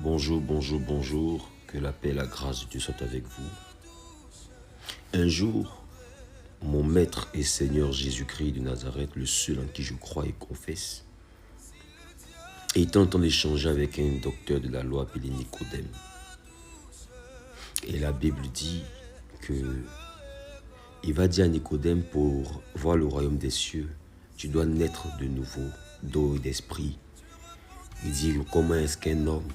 Bonjour, bonjour, bonjour. Que la paix et la grâce de Dieu soient avec vous. Un jour, mon Maître et Seigneur Jésus-Christ de Nazareth, le seul en qui je crois et confesse, était en train d'échanger avec un docteur de la loi appelé Nicodème. Et la Bible dit que il va dire à Nicodème, pour voir le royaume des cieux, tu dois naître de nouveau, d'eau et d'esprit. Il dit, comment est-ce qu'un homme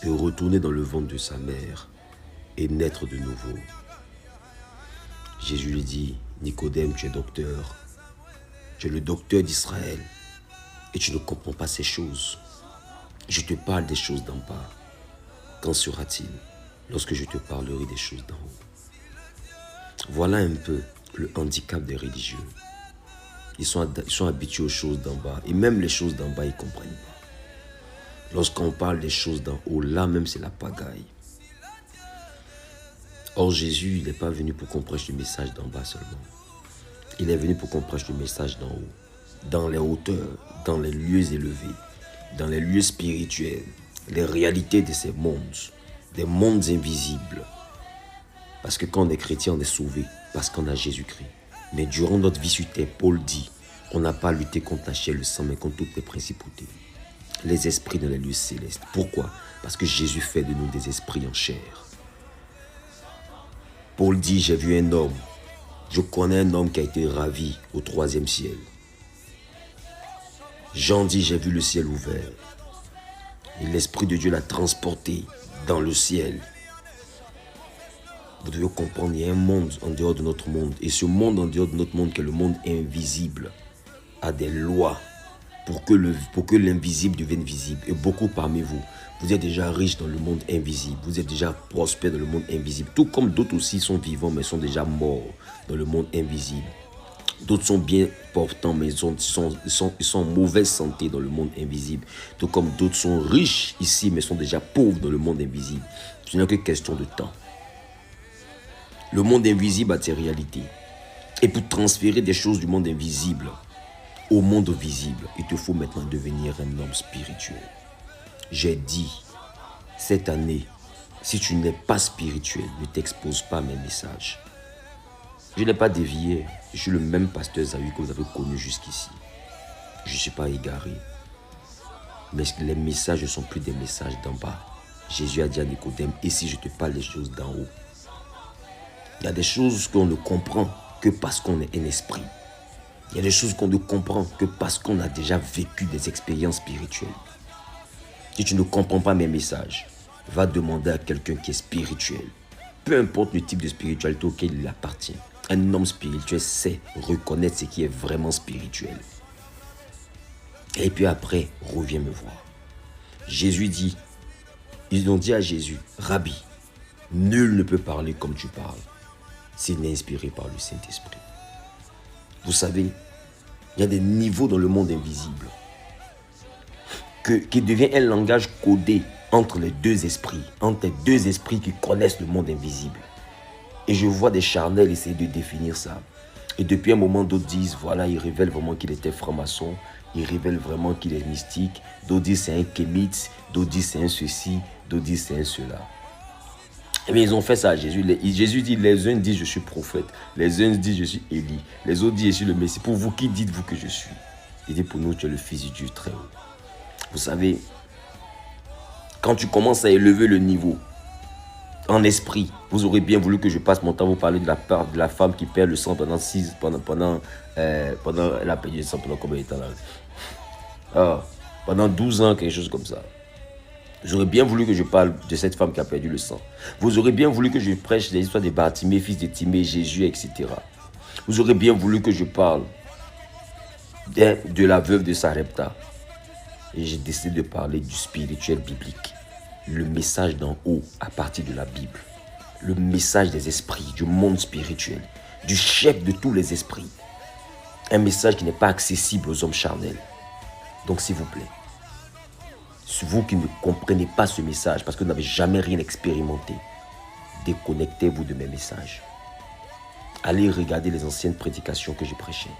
peut retourner dans le ventre de sa mère et naître de nouveau? Jésus lui dit, Nicodème, tu es docteur. Tu es le docteur d'Israël et tu ne comprends pas ces choses. Je te parle des choses d'en bas. Qu'en sera-t-il lorsque je te parlerai des choses d'en haut? Voilà un peu le handicap des religieux. Ils sont habitués aux choses d'en bas et même les choses d'en bas, ils ne comprennent pas. Lorsqu'on parle des choses d'en haut, là même c'est la pagaille. Or Jésus, il n'est pas venu pour qu'on prêche le message d'en bas seulement. Il est venu pour qu'on prêche le message d'en haut, dans les hauteurs, dans les lieux élevés, dans les lieux spirituels, les réalités de ces mondes, des mondes invisibles. Parce que quand on est chrétien, on est sauvé, parce qu'on a Jésus-Christ. Mais durant notre vie sur terre, Paul dit, on n'a pas lutté contre la chair et le sang, mais contre toutes les principautés, les esprits dans les lieux célestes. Pourquoi? Parce que Jésus fait de nous des esprits en chair. Paul dit, j'ai vu un homme, je connais un homme qui a été ravi au 3e ciel. Jean dit, j'ai vu le ciel ouvert. Et l'Esprit de Dieu l'a transporté dans le ciel. Vous devez comprendre, il y a un monde en dehors de notre monde. Et ce monde en dehors de notre monde, qui est le monde invisible, a des lois pour que l'invisible devienne visible. Et beaucoup parmi vous, vous êtes déjà riches dans le monde invisible. Vous êtes déjà prospères dans le monde invisible. Tout comme d'autres aussi sont vivants, mais sont déjà morts dans le monde invisible. D'autres sont bien portants, mais ils sont en mauvaise santé dans le monde invisible. Tout comme d'autres sont riches ici, mais sont déjà pauvres dans le monde invisible. Ce n'est que question de temps. Le monde invisible a ses réalités. Et pour transférer des choses du monde invisible au monde visible, il te faut maintenant devenir un homme spirituel. J'ai dit, cette année, si tu n'es pas spirituel, ne t'expose pas à mes messages. Je n'ai pas dévié. Je suis le même pasteur Zawi que vous avez connu jusqu'ici. Je ne suis pas égaré. Mais les messages ne sont plus des messages d'en bas. Jésus a dit à Nicodème, et si je te parle des choses d'en haut? Il y a des choses qu'on ne comprend que parce qu'on est un esprit. Il y a des choses qu'on ne comprend que parce qu'on a déjà vécu des expériences spirituelles. Si tu ne comprends pas mes messages, va demander à quelqu'un qui est spirituel. Peu importe le type de spiritualité auquel il appartient. Un homme spirituel sait reconnaître ce qui est vraiment spirituel. Et puis après, reviens me voir. Jésus dit, ils ont dit à Jésus, Rabbi, nul ne peut parler comme tu parles s'il n'est inspiré par le Saint-Esprit. Vous savez, il y a des niveaux dans le monde invisible qui devient un langage codé entre les deux esprits, entre les deux esprits qui connaissent le monde invisible. Et je vois des charnels essayer de définir ça. Et depuis un moment, d'autres disent, voilà, il révèle vraiment qu'il était franc-maçon, il révèle vraiment qu'il est mystique, d'autres disent c'est un kémite, d'autres disent c'est un ceci, d'autres disent c'est un cela. Et bien, ils ont fait ça à Jésus. Jésus dit, les uns disent je suis prophète, les uns disent je suis Élie, les autres disent je suis le Messie. Pour vous, qui dites-vous que je suis? Il dit, pour nous, tu es le Fils du Dieu très haut. Vous savez, quand tu commences à élever le niveau en esprit, vous aurez bien voulu que je passe mon temps à vous parler de la femme qui perd le sang pendant elle a perdu le sang pendant combien de temps là? Pendant 12 ans, quelque chose comme ça. Vous aurez bien voulu que je parle de cette femme qui a perdu le sang. Vous aurez bien voulu que je prêche les histoires de Bartimée, fils de Timée, Jésus, etc. Vous aurez bien voulu que je parle de la veuve de Sarepta. Et j'ai décidé de parler du spirituel biblique. Le message d'en haut à partir de la Bible. Le message des esprits, du monde spirituel, du chef de tous les esprits. Un message qui n'est pas accessible aux hommes charnels. Donc s'il vous plaît, vous qui ne comprenez pas ce message parce que vous n'avez jamais rien expérimenté, déconnectez-vous de mes messages. Allez regarder les anciennes prédications que j'ai prêchées.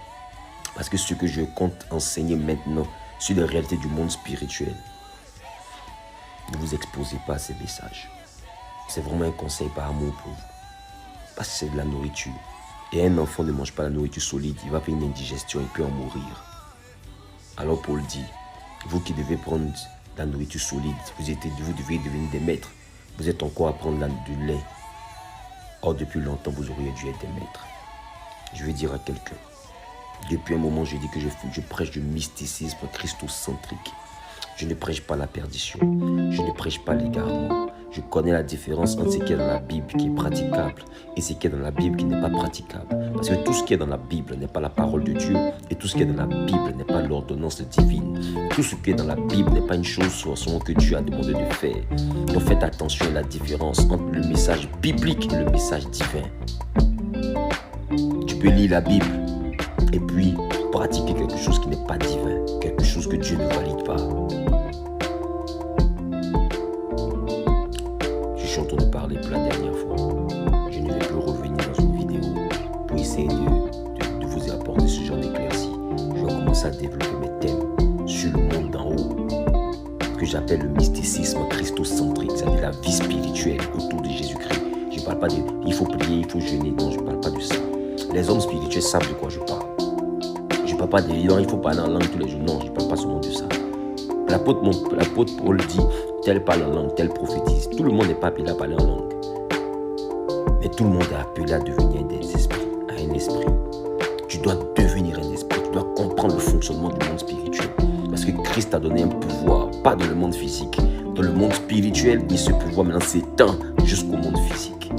Parce que ce que je compte enseigner maintenant sur les réalités du monde spirituel, Ne vous exposez pas à ces messages. C'est vraiment un conseil par amour pour vous. Parce que c'est de la nourriture. Et un enfant ne mange pas la nourriture solide, il va faire une indigestion, il peut en mourir. Alors Paul dit, vous qui devez prendre la nourriture solide, vous devez devenir des maîtres. Vous êtes encore à prendre du lait. Or, depuis longtemps, vous auriez dû être des maîtres. Je vais dire à quelqu'un, depuis un moment, je dis que je prêche du mysticisme christocentrique. Je ne prêche pas la perdition. Je ne prêche pas l'égarement. Je connais la différence entre ce qui est dans la Bible qui est praticable et ce qui est dans la Bible qui n'est pas praticable. Parce que tout ce qui est dans la Bible n'est pas la parole de Dieu et tout ce qui est dans la Bible n'est pas l'ordonnance divine. Tout ce qui est dans la Bible n'est pas une chose forcément que Dieu a demandé de faire. Donc faites attention à la différence entre le message biblique et le message divin. Tu peux lire la Bible et puis pratiquer quelque chose qui n'est pas divin, quelque chose que Dieu ne valide pas. Je suis en train de parler pour la dernière fois. Je ne vais plus revenir dans une vidéo pour essayer de vous apporter ce genre d'éclaircie. Je vais commencer à développer mes thèmes sur le monde d'en haut, que j'appelle le mysticisme christocentrique, c'est-à-dire la vie spirituelle autour de Jésus-Christ. Je ne parle pas de il faut prier, il faut jeûner, non, je ne parle pas de ça. Les hommes spirituels savent de quoi je parle. Je ne parle pas de non, il faut parler en langue tous les jours, non, je ne parle pas seulement de ça. L'apôtre Paul dit, tel parle en langue, tel prophétise. Tout le monde n'est pas appelé à parler en langue. Mais tout le monde est appelé à devenir des esprits, à un esprit. Tu dois devenir un esprit, tu dois comprendre le fonctionnement du monde spirituel. Parce que Christ t'a donné un pouvoir, pas dans le monde physique. Dans le monde spirituel, mais ce pouvoir maintenant s'étend jusqu'au monde physique.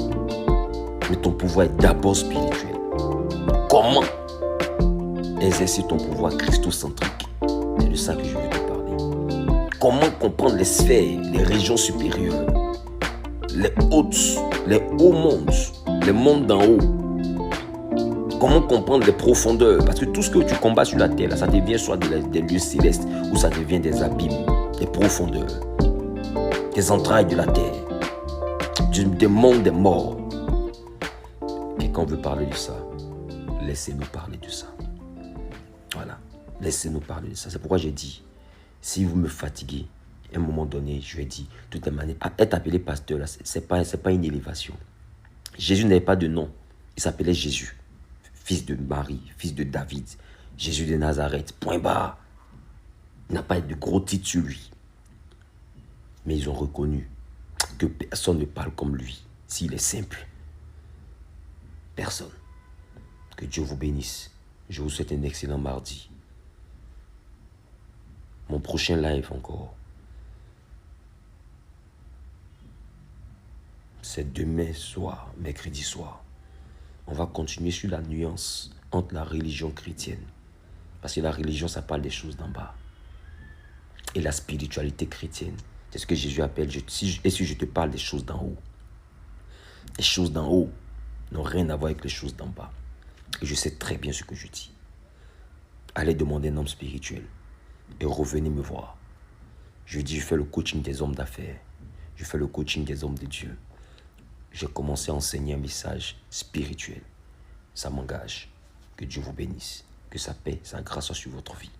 Mais ton pouvoir est d'abord spirituel. Comment exercer ton pouvoir christocentrique? C'est de ça que je veux te parler. Comment comprendre les sphères, les régions supérieures, les hauts mondes, les mondes d'en haut. Comment comprendre les profondeurs? Parce que tout ce que tu combats sur la terre, là, ça devient soit des lieux célestes ou ça devient des abîmes, des profondeurs, des entrailles de la terre, des mondes des morts. Et quand on veut parler de ça, laissez-nous parler de ça. Voilà, laissez-nous parler de ça. C'est pourquoi j'ai dit, si vous me fatiguez, à un moment donné, je vais dire, de toute manière, être appelé pasteur, ce n'est pas une élévation. Jésus n'avait pas de nom. Il s'appelait Jésus, fils de Marie, fils de David, Jésus de Nazareth, point barre. Il n'a pas de gros titres sur lui. Mais ils ont reconnu que personne ne parle comme lui, s'il est simple. Personne. Que Dieu vous bénisse. Je vous souhaite un excellent mardi. Mon prochain live encore, c'est demain soir, mercredi soir. On va continuer sur la nuance entre la religion chrétienne. Parce que la religion, ça parle des choses d'en bas. Et la spiritualité chrétienne, c'est ce que Jésus appelle. Et si je te parle des choses d'en haut, les choses d'en haut n'ont rien à voir avec les choses d'en bas. Et je sais très bien ce que je dis. Allez demander un homme spirituel et revenez me voir. Je dis, je fais le coaching des hommes d'affaires. Je fais le coaching des hommes de Dieu. J'ai commencé à enseigner un message spirituel. Ça m'engage. Que Dieu vous bénisse. Que sa paix, sa grâce soit sur votre vie.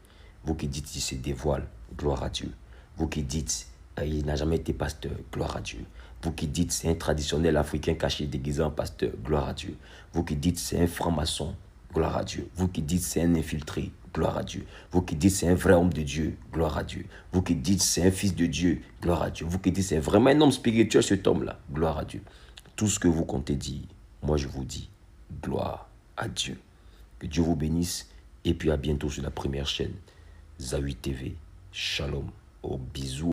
Vous qui dites qu'il se dévoile, gloire à Dieu. Vous qui dites il n'a jamais été pasteur, gloire à Dieu. Vous qui dites c'est un traditionnel africain caché déguisé en pasteur, gloire à Dieu. Vous qui dites c'est un franc-maçon, gloire à Dieu. Vous qui dites c'est un infiltré, gloire à Dieu. Vous qui dites c'est un vrai homme de Dieu, gloire à Dieu. Vous qui dites c'est un fils de Dieu, gloire à Dieu. Vous qui dites c'est vraiment un homme spirituel cet homme-là, gloire à Dieu. Tout ce que vous comptez dire, moi je vous dis, gloire à Dieu. Que Dieu vous bénisse et puis à bientôt sur la première chaîne, Zawi TV. Shalom, au bisous.